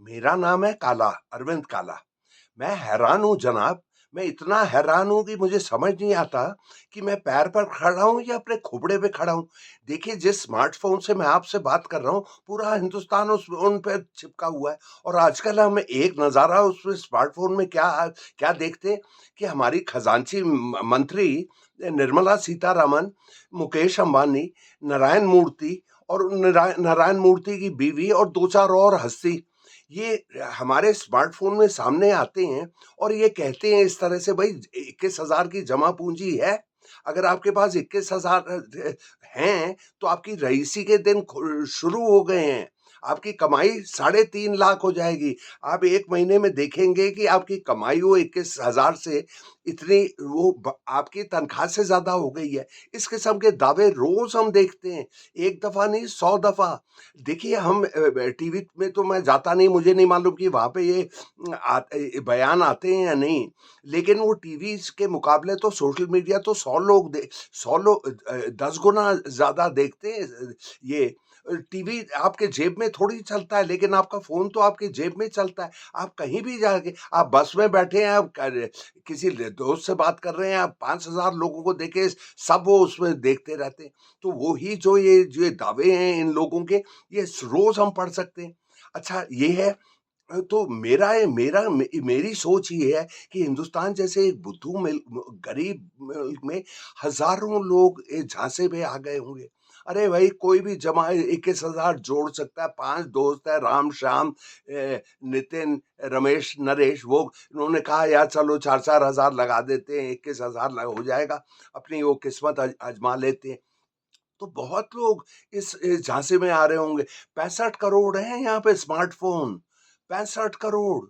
मेरा नाम है काला, अरविंद काला। मैं हैरान हूँ जनाब, मैं इतना हैरान हूँ कि मुझे समझ नहीं आता कि मैं पैर पर खड़ा हूँ या अपने खोपड़े पे खड़ा हूँ। देखिए, जिस स्मार्टफ़ोन से मैं आपसे बात कर रहा हूँ, पूरा हिंदुस्तान उन पे चिपका हुआ है और आजकल हम एक नज़ारा उसमें स्मार्टफ़ोन में क्या देखते हैं कि हमारी खजांची मंत्री निर्मला सीतारमण, मुकेश अंबानी, नारायण मूर्ति और नारायण मूर्ति की बीवी और 2-4 और हस्ती, ये हमारे स्मार्टफ़ोन में सामने आते हैं और ये कहते हैं इस तरह से, भई 21,000 की जमा पूँजी है। अगर आपके पास 21,000 हैं, तो आपकी रईसी के दिन शुरू हो गए हैं। आपकी कमाई 3.5 लाख हो जाएगी। आप 1 महीने में देखेंगे कि आपकी कमाई वो 21,000 से इतनी वो आपकी तनख्वाह से ज़्यादा हो गई है। इस किस्म के दावे रोज़ हम देखते हैं, 1 दफ़ा नहीं 100 दफ़ा। देखिए, हम टीवी में तो मैं जाता नहीं, मुझे नहीं मालूम कि वहाँ पे ये बयान आते हैं या नहीं। लेकिन वो टीवी के मुकाबले तो सोशल मीडिया तो 100 लोग 10 गुना ज़्यादा देखते हैं। ये टीवी आपके जेब में थोड़ी चलता है, लेकिन आपका फ़ोन तो आपके जेब में चलता है। आप कहीं भी जाके, आप बस में बैठे हैं, आप किसी दोस्त से बात कर रहे हैं, आप 5,000 लोगों को देखे, सब वो उसमें देखते रहते हैं। तो वो ही जो ये दावे हैं इन लोगों के, ये रोज़ हम पढ़ सकते हैं। अच्छा, ये है। तो मेरी सोच ये है कि हिंदुस्तान जैसे एक बुद्धू गरीब मुल्क में हज़ारों लोग झांसे में आ गए होंगे। अरे भाई, कोई भी जमा 21,000 जोड़ सकता है, 5 दोस्त हैं, राम, श्याम, नितिन, रमेश, नरेश, वो उन्होंने कहा यार चलो 4-4 हज़ार लगा देते हैं, 21,000 ल हो जाएगा, अपनी वो किस्मत आज़मा लेते हैं। तो बहुत लोग इस झांसे में आ रहे होंगे। 65 करोड़ हैं यहाँ पे स्मार्टफ़ोन, 65 करोड़।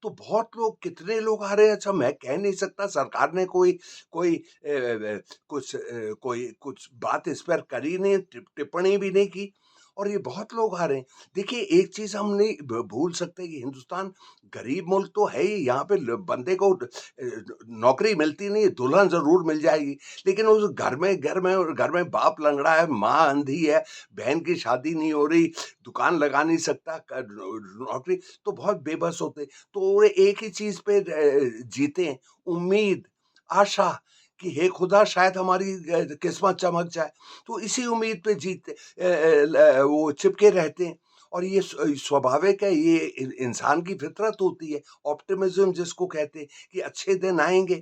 तो बहुत लोग, कितने लोग आ रहे हैं, अच्छा मैं कह नहीं सकता, सरकार ने कोई कोई कुछ बात इस पर करी नहीं, टिप्पणी भी नहीं की और ये बहुत लोग आ रहे हैं। देखिए, एक चीज़ हम नहीं भूल सकते कि हिंदुस्तान गरीब मुल्क तो है ही, यहाँ पे बंदे को नौकरी मिलती नहीं, दुल्हन ज़रूर मिल जाएगी। लेकिन उस घर में बाप लंगड़ा है, माँ अंधी है, बहन की शादी नहीं हो रही, दुकान लगा नहीं सकता, नौकरी, तो बहुत बेबस होते। तो वो एक ही चीज़ पे जीते हैं, उम्मीद, आशा कि हे खुदा शायद हमारी किस्मत चमक जाए। तो इसी उम्मीद पे जीते वो चिपके रहते हैं और ये स्वाभाविक है, ये इंसान की फितरत होती है, ऑप्टिमिज़्म जिसको कहते हैं कि अच्छे दिन आएँगे।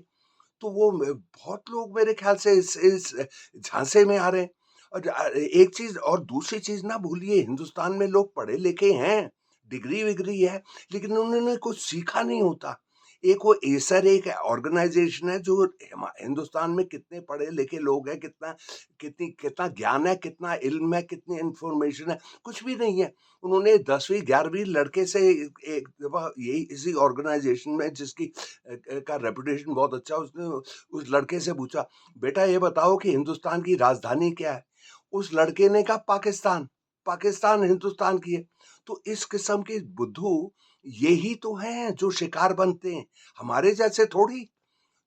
तो वो बहुत लोग मेरे ख्याल से इस झांसे में आ रहे हैं। और एक चीज़ और दूसरी चीज़ ना भूलिए, हिंदुस्तान में लोग पढ़े-लिखे हैं, डिग्री-विग्री है, लेकिन उन्होंने कुछ सीखा नहीं होता। एक वो एसर एक ऑर्गनाइज़ेशन है जो हिंदुस्तान में कितने पढ़े-लिखे लोग हैं, कितना ज्ञान है, कितना इल्म है, कितनी इन्फॉर्मेशन है, कुछ भी नहीं है। उन्होंने 10वीं 11वीं लड़के से एक दफ़ा यही इसी ऑर्गनाइज़ेशन में, जिसकी का रेपुटेशन बहुत अच्छा है, उसने उस लड़के से पूछा, बेटा ये बताओ कि हिंदुस्तान की राजधानी क्या है? उस लड़के ने कहा पाकिस्तान, पाकिस्तान हिंदुस्तान की है। तो इस किस्म के बुद्धू यही तो हैं जो शिकार बनते हैं, हमारे जैसे थोड़ी,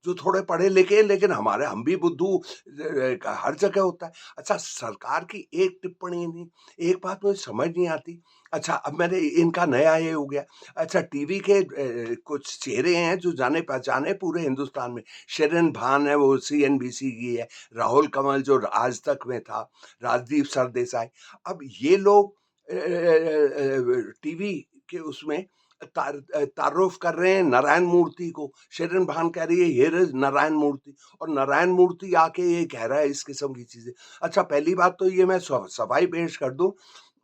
जो थोड़े पढ़े लिखे हैं, लेकिन हम भी बुद्धू हर जगह होता है। अच्छा, सरकार की एक टिप्पणी नहीं, एक बात मुझे समझ नहीं आती। अच्छा, अब मैंने इनका नया ये हो गया। अच्छा, टीवी के कुछ चेहरे हैं जो जाने-पहचाने पूरे हिंदुस्तान में। शिरीन भान है, वो सीएनबीसी की है, राहुल कंवल जो आज तक में था, राजदीप सरदेसाई। अब ये लोग टीवी के उसमें तारुफ कर रहे हैं नारायण मूर्ति को। शिरीन भान कह रही है हियर इज़ नारायण मूर्ति, और नारायण मूर्ति आके ये कह रहा है इस किस्म की चीज़ें। अच्छा, पहली बात तो ये मैं सफाई पेश कर दूँ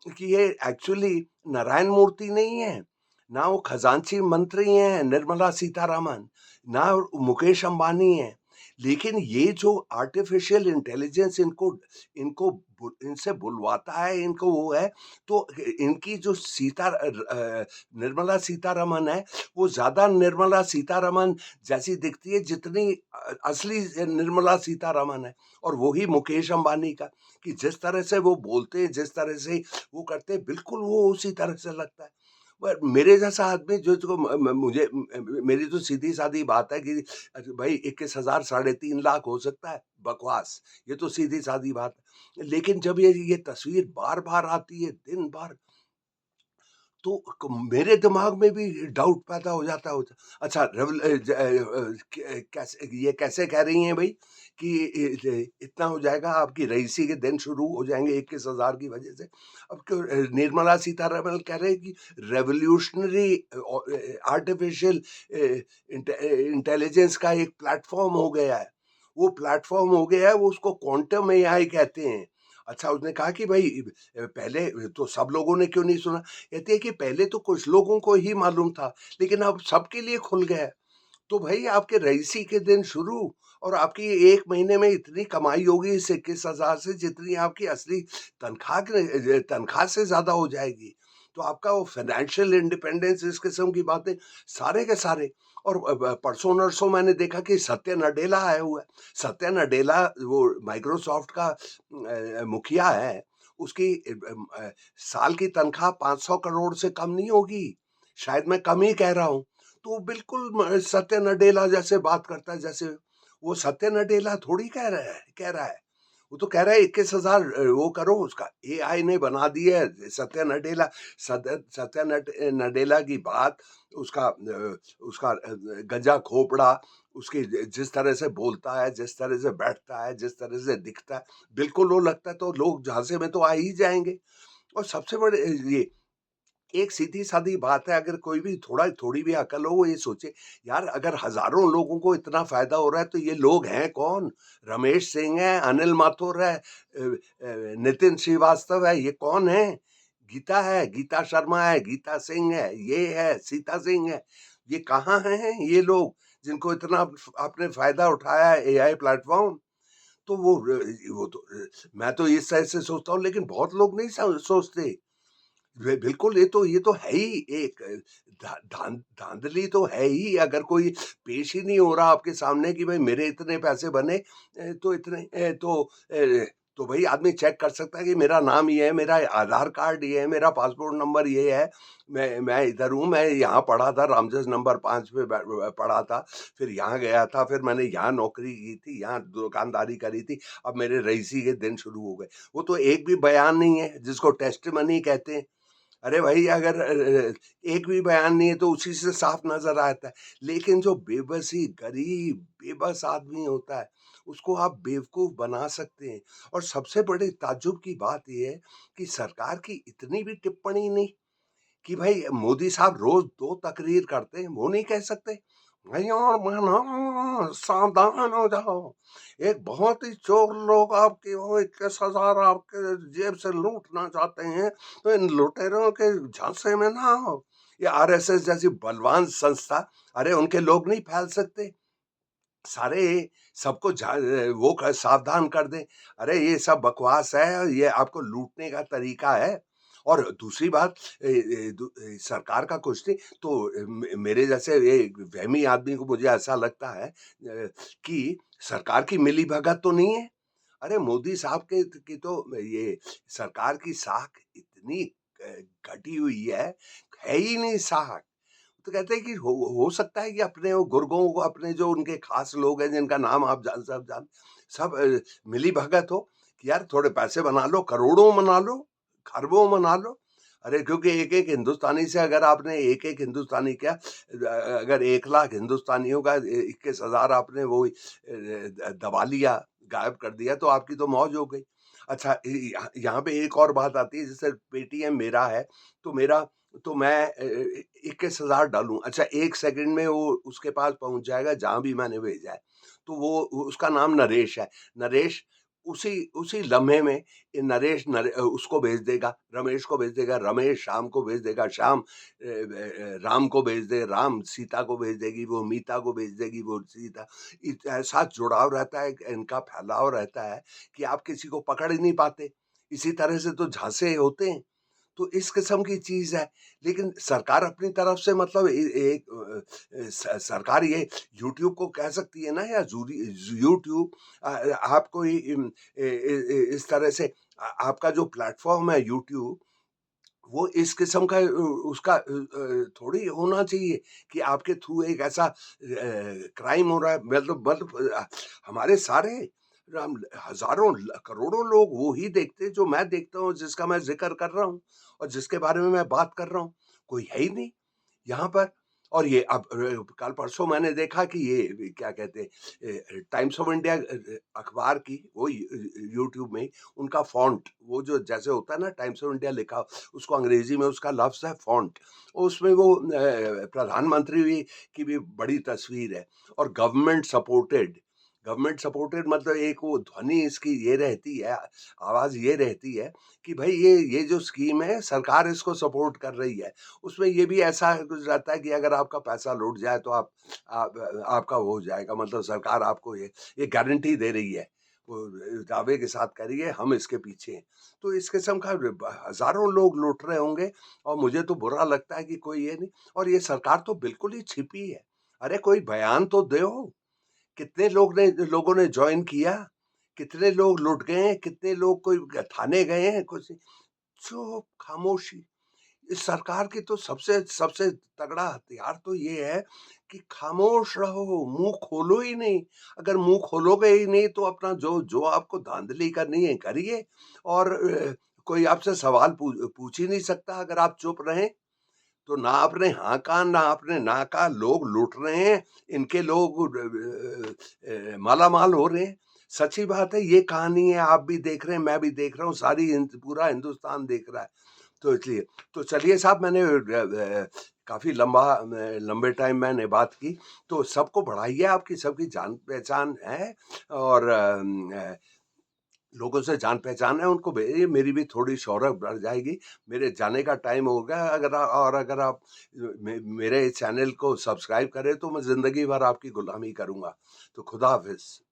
कि ये एक्चुअली नारायण मूर्ति नहीं है, ना वो खजांची मंत्री हैं निर्मला सीतारमण, ना मुकेश अंबानी हैं। लेकिन ये जो आर्टिफ़िशियल इंटेलिजेंस इनको इनको इनसे बुलवाता है, इनको वो है, तो इनकी जो निर्मला सीतारमण है, वो ज़्यादा निर्मला सीतारमण जैसी दिखती है जितनी असली निर्मला सीतारमण है। और वही मुकेश अंबानी का, कि जिस तरह से वो बोलते हैं, जिस तरह से वो करते हैं, बिल्कुल वो उसी तरह से लगता है। पर मेरे जैसा आदमी जो मेरी तो सीधी-सादी बात है कि भाई 21,000 3.5 लाख हो सकता है, बकवास। ये तो सीधी-सादी बात है। लेकिन जब ये तस्वीर बार-बार आती है, दिन भर, तो मेरे दिमाग में भी डाउट पैदा हो जाता हो। अच्छा, कैसे ये कैसे कह रही हैं भाई कि इतना हो जाएगा, आपकी रईसी के दिन शुरू हो जाएंगे 21,000 की वजह से। अब क्यों निर्मला सीतारमण कह रहे हैं कि रेवोल्यूशनरी आर्टिफिशियल इंटेलिजेंस का एक प्लेटफॉर्म हो गया है। वो प्लेटफॉर्म हो गया है, वो उसको क्वांटम एआई कहते हैं। अच्छा, उसने कहा कि भाई पहले तो सब लोगों ने क्यों नहीं सुना? कहती है कि पहले तो कुछ लोगों को ही मालूम था, लेकिन अब सबके लिए खुल गया है। तो भाई आपके रईसी के दिन शुरू, और आपकी 1 महीने में इतनी कमाई होगी इस 21,000 से, जितनी आपकी असली तनख्वाह से ज़्यादा हो जाएगी। तो आपका वो फाइनेंशियल इंडिपेंडेंस, इस किस्म की बातें सारे के सारे। और परसों-नरसों मैंने देखा कि सत्या नडेला आया हुआ है। सत्या नडेला वो माइक्रोसॉफ्ट का मुखिया है। उसकी साल की तनख्वाह 500 करोड़ से कम नहीं होगी। शायद मैं कम ही कह रहा हूँ। तो बिल्कुल सत्या नडेला जैसे बात करता है, जैसे वो सत्या नडेला थोड़ी कह रहा है। वो तो कह रहा है 21,000 वो करो, उसका एआई ने बना दिया है। सत्या नडेला, नडेला की बात, उसका गंजा खोपड़ा, उसकी जिस तरह से बोलता है, जिस तरह से बैठता है, जिस तरह से दिखता है, बिल्कुल वो लगता है तो लोग झांसे में तो आ ही जाएंगे। और सबसे बड़े ये एक सीधी-सादी बात है, अगर कोई भी थोड़ी भी अकल हो, वो ये सोचे, यार अगर हज़ारों लोगों को इतना फ़ायदा हो रहा है, तो ये लोग हैं कौन? रमेश सिंह है, अनिल माथुर है, नितिन श्रीवास्तव है, ये कौन है? गीता है, गीता शर्मा है, गीता सिंह है, ये है, सीता सिंह है। ये कहाँ हैं ये लोग, जिनको इतना आपने फ़ायदा उठाया है एआई प्लेटफ़ॉर्म? तो वो तो मैं तो इस तरह से सोचता हूँ, लेकिन बहुत लोग नहीं सोचते। बिल्कुल, ये तो है ही एक धांधली तो है ही। अगर कोई पेश ही नहीं हो रहा आपके सामने कि भाई मेरे इतने पैसे बने, तो इतने तो भाई आदमी चेक कर सकता है कि मेरा नाम ये है, मेरा आधार कार्ड ये है, मेरा पासपोर्ट नंबर ये है, मैं इधर हूँ, मैं यहाँ पढ़ा था, रामजस नंबर 5 पे पढ़ा था, फिर यहाँ गया था, फिर मैंने यहाँ नौकरी की थी, यहाँ दुकानदारी करी थी, अब मेरे रईसी के दिन शुरू हो गए। वो तो एक भी बयान नहीं है, जिसको टेस्टिमनी कहते हैं। अरे भाई, अगर एक भी बयान नहीं है तो उसी से साफ नजर आता है। लेकिन जो बेबसी, गरीब बेबस आदमी होता है, उसको आप बेवकूफ बना सकते हैं। और सबसे बड़े ताज्जुब की बात यह है कि सरकार की इतनी भी टिप्पणी नहीं, कि भाई मोदी साहब रोज 2 तकरीर करते हैं, वो नहीं कह सकते, भैया बहनों सावधान हो जाओ, एक बहुत ही चोर लोग आपकी वो 21,000 आपके जेब से लूटना चाहते हैं, तो इन लुटेरों के झांसे में ना आओ। ये आरएसएस जैसी बलवान संस्था, अरे उनके लोग नहीं फैल सकते? सारे सबको वो सावधान कर दें। अरे ये सब बकवास है, ये आपको लूटने का तरीका है। और दूसरी बात, सरकार का कुछ नहीं तो मेरे जैसे वहमी आदमी को मुझे ऐसा लगता है कि सरकार की मिली भगत तो नहीं है। अरे मोदी साहब की तो ये सरकार की साख इतनी घटी हुई है ही नहीं साख। तो कहते हैं कि हो सकता है कि अपने वो गुर्गों को, अपने जो उनके खास लोग हैं जिनका नाम आप सब मिली भगत हो कि यार थोड़े पैसे बना लो, करोड़ों बना लो, खरबों बना लो। अरे क्योंकि एक-एक हिंदुस्तानी से अगर आपने एक-एक हिंदुस्तानी क्या, अगर 1 लाख हिंदुस्तानियों का 21,000 आपने वो दबा लिया, गायब कर दिया, तो आपकी तो मौज हो गई। अच्छा, यहाँ पे एक और बात आती है, जैसे पेटीएम मेरा है, तो मेरा तो मैं 21,000 डालूँ, अच्छा 1 सेकंड में वो उसके पास पहुँच जाएगा जहाँ भी मैंने भेजा है। तो उसका नाम नरेश है। नरेश उसी उसी लम्हे में उसको भेज देगा, रमेश को भेज देगा, रमेश श्याम को भेज देगा, श्याम राम को भेज दे, राम सीता को भेज देगी, वो मीता को भेज देगी, वो सीता। ऐसा जुड़ाव रहता है, इनका फैलाव रहता है कि आप किसी को पकड़ ही नहीं पाते। इसी तरह से तो झांसे होते हैं। तो इस किस्म की चीज़ है। लेकिन सरकार अपनी तरफ से मतलब सरकार ये यूट्यूब को कह सकती है ना, या यूट्यूब आप कोई इस तरह से आपका जो प्लेटफॉर्म है यूट्यूब, वो इस किस्म का उसका थोड़ी होना चाहिए कि आपके थ्रू एक ऐसा क्राइम हो रहा है। मतलब हमारे सारे हजारों करोड़ों लोग वो ही देखते हैं जो मैं देखता हूँ, जिसका मैं जिक्र कर रहा हूँ और जिसके बारे में मैं बात कर रहा हूँ। कोई है ही नहीं यहाँ पर। और ये अब कल परसों मैंने देखा कि ये क्या कहते हैं टाइम्स ऑफ इंडिया अखबार की वो यूट्यूब में उनका फ़ॉन्ट वो जो जैसे होता है ना टाइम्स ऑफ इंडिया लिखा उसको अंग्रेज़ी में उसका लफ्ज़ है फ़ॉन्ट। उसमें वो प्रधानमंत्री भी की भी बड़ी तस्वीर है और गवर्नमेंट सपोर्टेड मतलब एक वो ध्वनि इसकी ये रहती है, आवाज़ ये रहती है कि भई ये जो स्कीम है सरकार इसको सपोर्ट कर रही है। उसमें ये भी ऐसा कुछ रहता है कि अगर आपका पैसा लुट जाए तो आप आपका वो हो जाएगा मतलब सरकार आपको ये गारंटी दे रही है। वो दावे के साथ कह रही है हम इसके पीछे हैं। तो इस किस्म का हज़ारों लोग लुट रहे होंगे और मुझे तो बुरा लगता है कि कोई ये नहीं और ये सरकार तो बिल्कुल ही छिपी है। अरे कोई बयान तो दो। कितने लोगों ने जॉइन किया? कितने लोग लुट गए हैं? कितने लोग कोई थाने गए हैं? कुछ चुप, खामोशी। इस सरकार की तो सबसे सबसे तगड़ा हथियार तो ये है कि खामोश रहो, मुँह खोलो ही नहीं। अगर मुँह खोलोगे ही नहीं तो अपना जो जो आपको धाँधली करनी है करिए और कोई आपसे सवाल पूछ ही नहीं सकता अगर आप चुप रहें। तो ना आपने हाँ कहा, ना आपने ना कहा, लोग लूट रहे हैं, इनके लोग मालामाल हो रहे हैं। सच्ची बात है, ये कहानी है, आप भी देख रहे हैं, मैं भी देख रहा हूँ, सारी पूरा हिंदुस्तान देख रहा है। तो इसलिए तो चलिए साहब मैंने काफ़ी लंबे टाइम मैंने बात की, तो सबको बढ़ाइए आपकी सबकी जान-पहचान है और लोगों से जान-पहचान है उनको भेजिए, मेरी भी थोड़ी शोहरत बढ़ जाएगी। मेरे जाने का टाइम हो गया अगर आप मेरे चैनल को सब्सक्राइब करें तो मैं ज़िंदगी भर आपकी गुलामी करूँगा। तो खुदा हाफ़िज़।